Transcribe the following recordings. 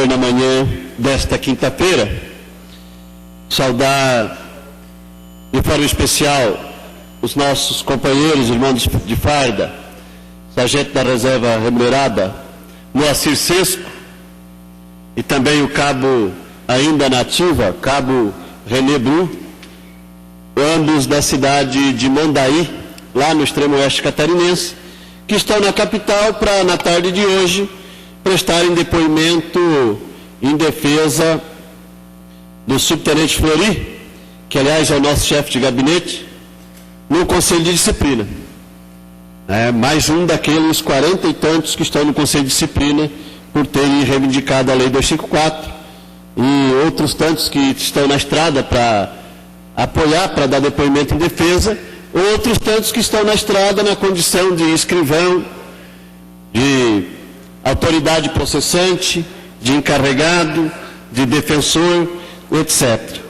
vereador na manhã desta quinta-feira. Saudar de forma especial os nossos companheiros, irmãos de farda, sargento da reserva remunerada, Moacir Sesco, e também o cabo ainda na ativa, cabo René Bru, ambos da cidade de Mandaí, lá no extremo oeste catarinense, que estão na capital para, na tarde de hoje, prestarem depoimento em defesa do subtenente Flori, que aliás é o nosso chefe de gabinete, no Conselho de Disciplina. Mais um daqueles 40 e tantos que estão no Conselho de Disciplina por terem reivindicado a Lei 254, e outros tantos que estão na estrada para apoiar, para dar depoimento em defesa, outros tantos que estão na estrada na condição de escrivão, de autoridade processante, de encarregado, de defensor, etc.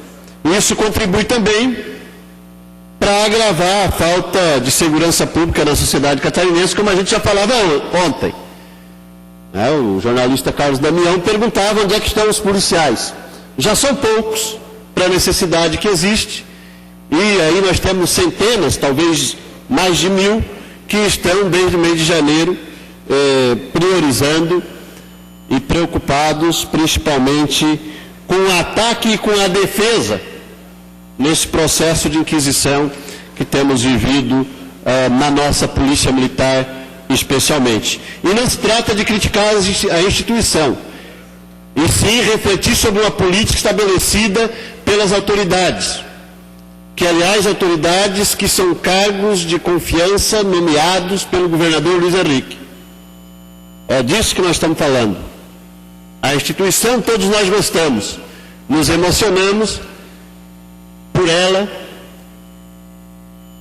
Isso contribui também para agravar a falta de segurança pública na sociedade catarinense, como a gente já falava ontem. O jornalista Carlos Damião perguntava onde é que estão os policiais. Já são poucos para a necessidade que existe, e aí nós temos centenas, talvez mais de 1000, que estão desde o mês de janeiro priorizando e preocupados principalmente com o ataque e com a defesa nesse processo de inquisição que temos vivido na nossa Polícia Militar especialmente. E não se trata de criticar a instituição, e sim refletir sobre uma política estabelecida pelas autoridades, que aliás autoridades que são cargos de confiança nomeados pelo governador Luiz Henrique. É disso que nós estamos falando. A instituição todos nós gostamos, nos emocionamos por ela,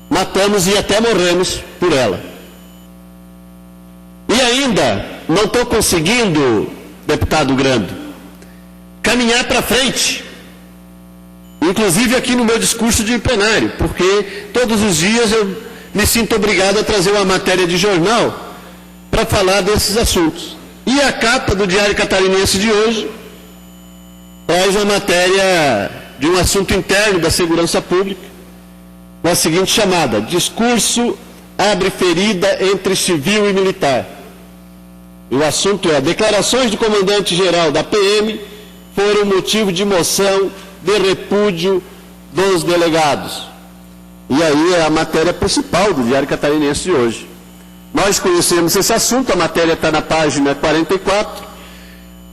matamos e até morremos por ela. E ainda não estou conseguindo, deputado Grando, caminhar para frente, inclusive aqui no meu discurso de plenário, porque todos os dias eu me sinto obrigado a trazer uma matéria de jornal para falar desses assuntos. E a capa do Diário Catarinense de hoje traz uma matéria de um assunto interno da segurança pública, com a seguinte chamada: discurso abre ferida entre civil e militar. E o assunto é: declarações do comandante-geral da PM foram motivo de moção de repúdio dos delegados. E aí é a matéria principal do Diário Catarinense de hoje. Nós conhecemos esse assunto, a matéria está na página 44.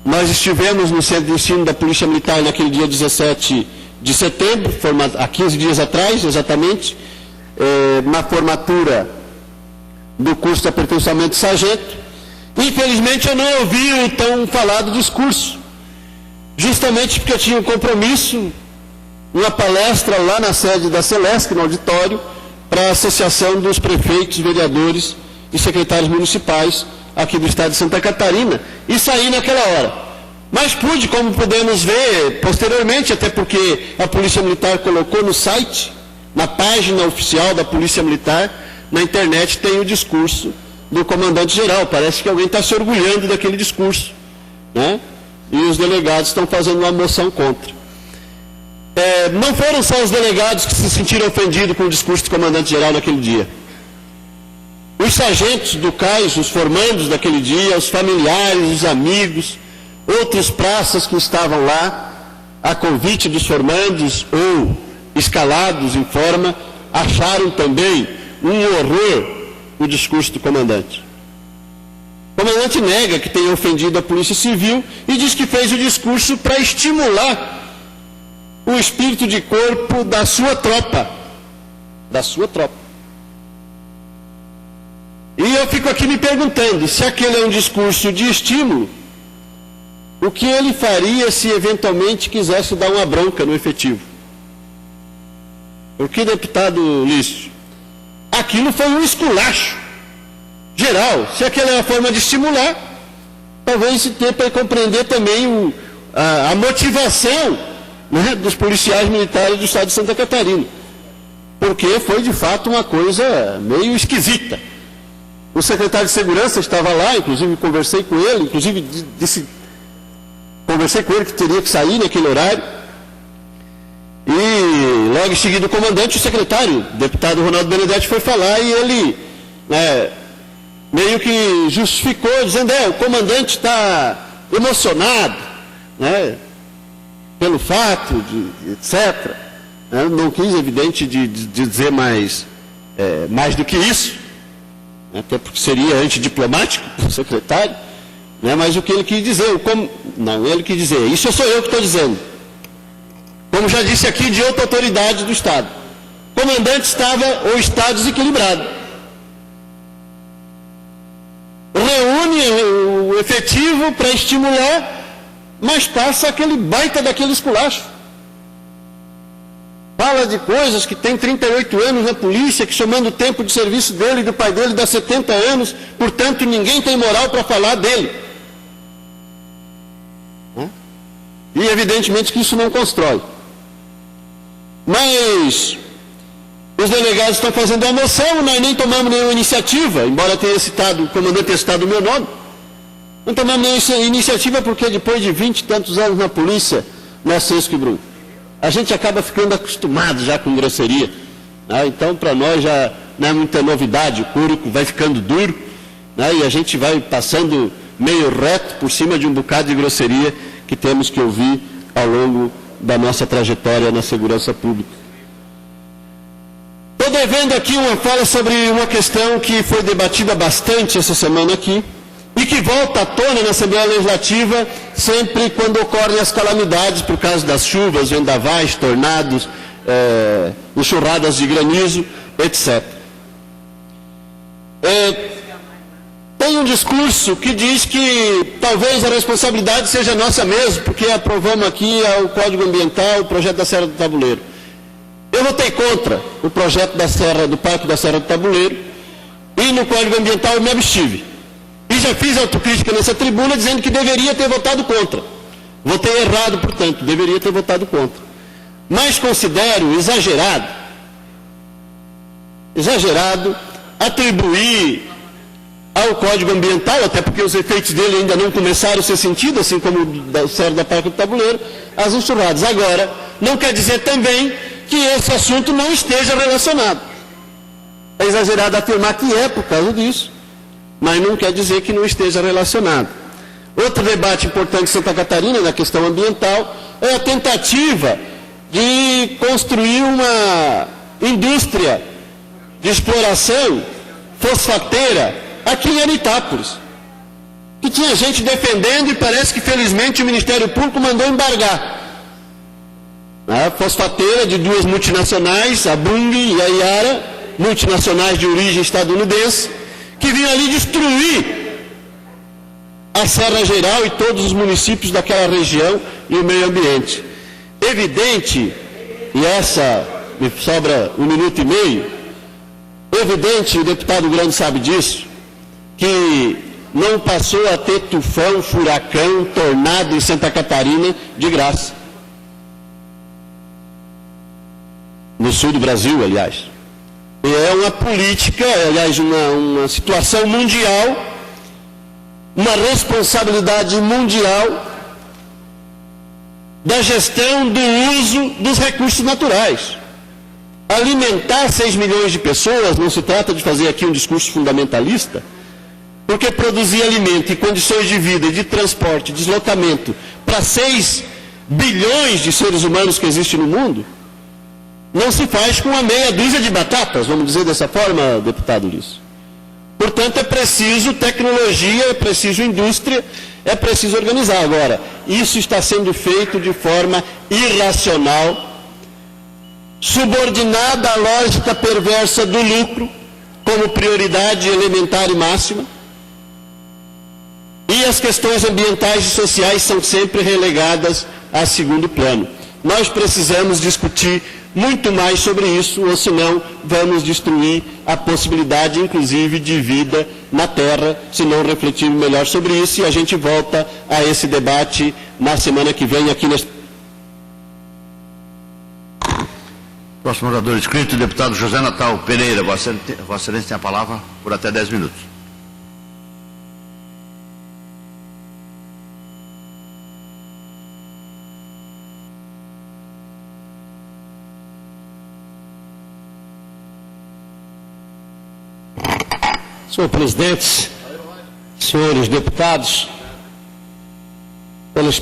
Nós estivemos no Centro de Ensino da Polícia Militar naquele dia 17 de setembro, há 15 dias atrás, exatamente, na formatura do curso de aperfeiçoamento de sargento. Infelizmente eu não ouvi o tão falado discurso, justamente porque eu tinha um compromisso, uma palestra lá na sede da Celesc, no auditório, para a Associação dos Prefeitos, Vereadores e Secretários Municipais aqui do Estado de Santa Catarina, e saí naquela hora. Mas pude, como podemos ver posteriormente, até porque a Polícia Militar colocou no site, na página oficial da Polícia Militar, na internet tem o discurso do comandante-geral. Parece que alguém está se orgulhando daquele discurso, né? E os delegados estão fazendo uma moção contra. Não foram só os delegados que se sentiram ofendidos com o discurso do comandante-geral naquele dia. Os sargentos do CAIS, os formandos daquele dia, os familiares, os amigos, outros praças que estavam lá, a convite dos formandos ou escalados em forma, acharam também um horror o discurso do comandante. O comandante nega que tenha ofendido a Polícia Civil e diz que fez o discurso para estimular o espírito de corpo da sua tropa. Da sua tropa. E eu fico aqui me perguntando, se aquele é um discurso de estímulo, o que ele faria se eventualmente quisesse dar uma bronca no efetivo? Porque, deputado Lício, aquilo foi um esculacho geral. Se aquela é a forma de estimular, talvez se tenha para compreender também a motivação, né, dos policiais militares do Estado de Santa Catarina. Porque foi de fato uma coisa meio esquisita. O secretário de Segurança estava lá, inclusive conversei com ele, inclusive conversei com ele que teria que sair naquele horário. E logo em seguida o comandante e o secretário, o deputado Ronaldo Benedetti, foi falar e ele meio que justificou, dizendo, o comandante está emocionado, né, pelo fato de etc. Não quis, evidente, de dizer mais do que isso, até porque seria antidiplomático o secretário, né, mas o que ele quis dizer, ele quis dizer, isso sou eu que estou dizendo. Como já disse aqui, de outra autoridade do Estado. O comandante estava ou está desequilibrado. Reúne o efetivo para estimular, mas passa aquele baita daquele esculacho. Fala de coisas que tem 38 anos na polícia, que somando o tempo de serviço dele e do pai dele dá 70 anos, portanto ninguém tem moral para falar dele. E evidentemente que isso não constrói. Mas os delegados estão fazendo a moção, nós nem tomamos nenhuma iniciativa, embora tenha citado, o comandante tenha citado o meu nome. Não tomamos nenhuma iniciativa porque depois de 20 e tantos anos na polícia, não é Sesco e Brum, a gente acaba ficando acostumado já com grosseria. Então para nós já não é muita novidade, o couro vai ficando duro, e a gente vai passando meio reto por cima de um bocado de grosseria que temos que ouvir ao longo da nossa trajetória na segurança pública. Estou devendo aqui uma fala sobre uma questão que foi debatida bastante essa semana aqui e que volta à tona na Assembleia Legislativa sempre quando ocorrem as calamidades por causa das chuvas, vendavais, tornados, enxurradas de granizo, etc. Tem um discurso que diz que talvez a responsabilidade seja nossa mesmo, porque aprovamos aqui o Código Ambiental, o projeto da Serra do Tabuleiro. Eu votei contra o projeto do Parque da Serra do Tabuleiro e no Código Ambiental eu me abstive. E já fiz autocrítica nessa tribuna dizendo que deveria ter votado contra. Votei errado, portanto, deveria ter votado contra. Mas considero exagerado atribuir ao Código Ambiental, até porque os efeitos dele ainda não começaram a ser sentidos, assim como o da Serra da Parque do Tabuleiro, as enxurradas. Agora, não quer dizer também que esse assunto não esteja relacionado. É exagerado afirmar que é por causa disso, mas não quer dizer que não esteja relacionado. Outro debate importante em Santa Catarina, na questão ambiental, é a tentativa de construir uma indústria de exploração fosfateira aqui em Aritápolis, que tinha gente defendendo e parece que felizmente o Ministério Público mandou embargar. A fosfateira de duas multinacionais, a Bunge e a Yara, multinacionais de origem estadunidense, que vinham ali destruir a Serra Geral e todos os municípios daquela região e o meio ambiente. Evidente, e essa me sobra 1 minuto e meio, evidente, o deputado Grande sabe disso, que não passou a ter tufão, furacão, tornado em Santa Catarina de graça. No sul do Brasil, aliás. É uma política, aliás, uma situação mundial, uma responsabilidade mundial da gestão do uso dos recursos naturais. Alimentar 6 milhões de pessoas, não se trata de fazer aqui um discurso fundamentalista, porque produzir alimento e condições de vida, de transporte, deslocamento para 6 bilhões de seres humanos que existem no mundo, não se faz com uma meia dúzia de batatas, vamos dizer dessa forma, deputado Ulisses. Portanto, é preciso tecnologia, é preciso indústria, é preciso organizar. Agora, isso está sendo feito de forma irracional, subordinada à lógica perversa do lucro, como prioridade elementar e máxima, e as questões ambientais e sociais são sempre relegadas a segundo plano. Nós precisamos discutir muito mais sobre isso, ou senão vamos destruir a possibilidade, inclusive, de vida na Terra, se não refletirmos melhor sobre isso, e a gente volta a esse debate na semana que vem aqui neste... Próximo orador inscrito, o deputado José Natal Pereira. Vossa Excelência tem a palavra por até 10 minutos. Senhor presidente, senhores deputados, pelas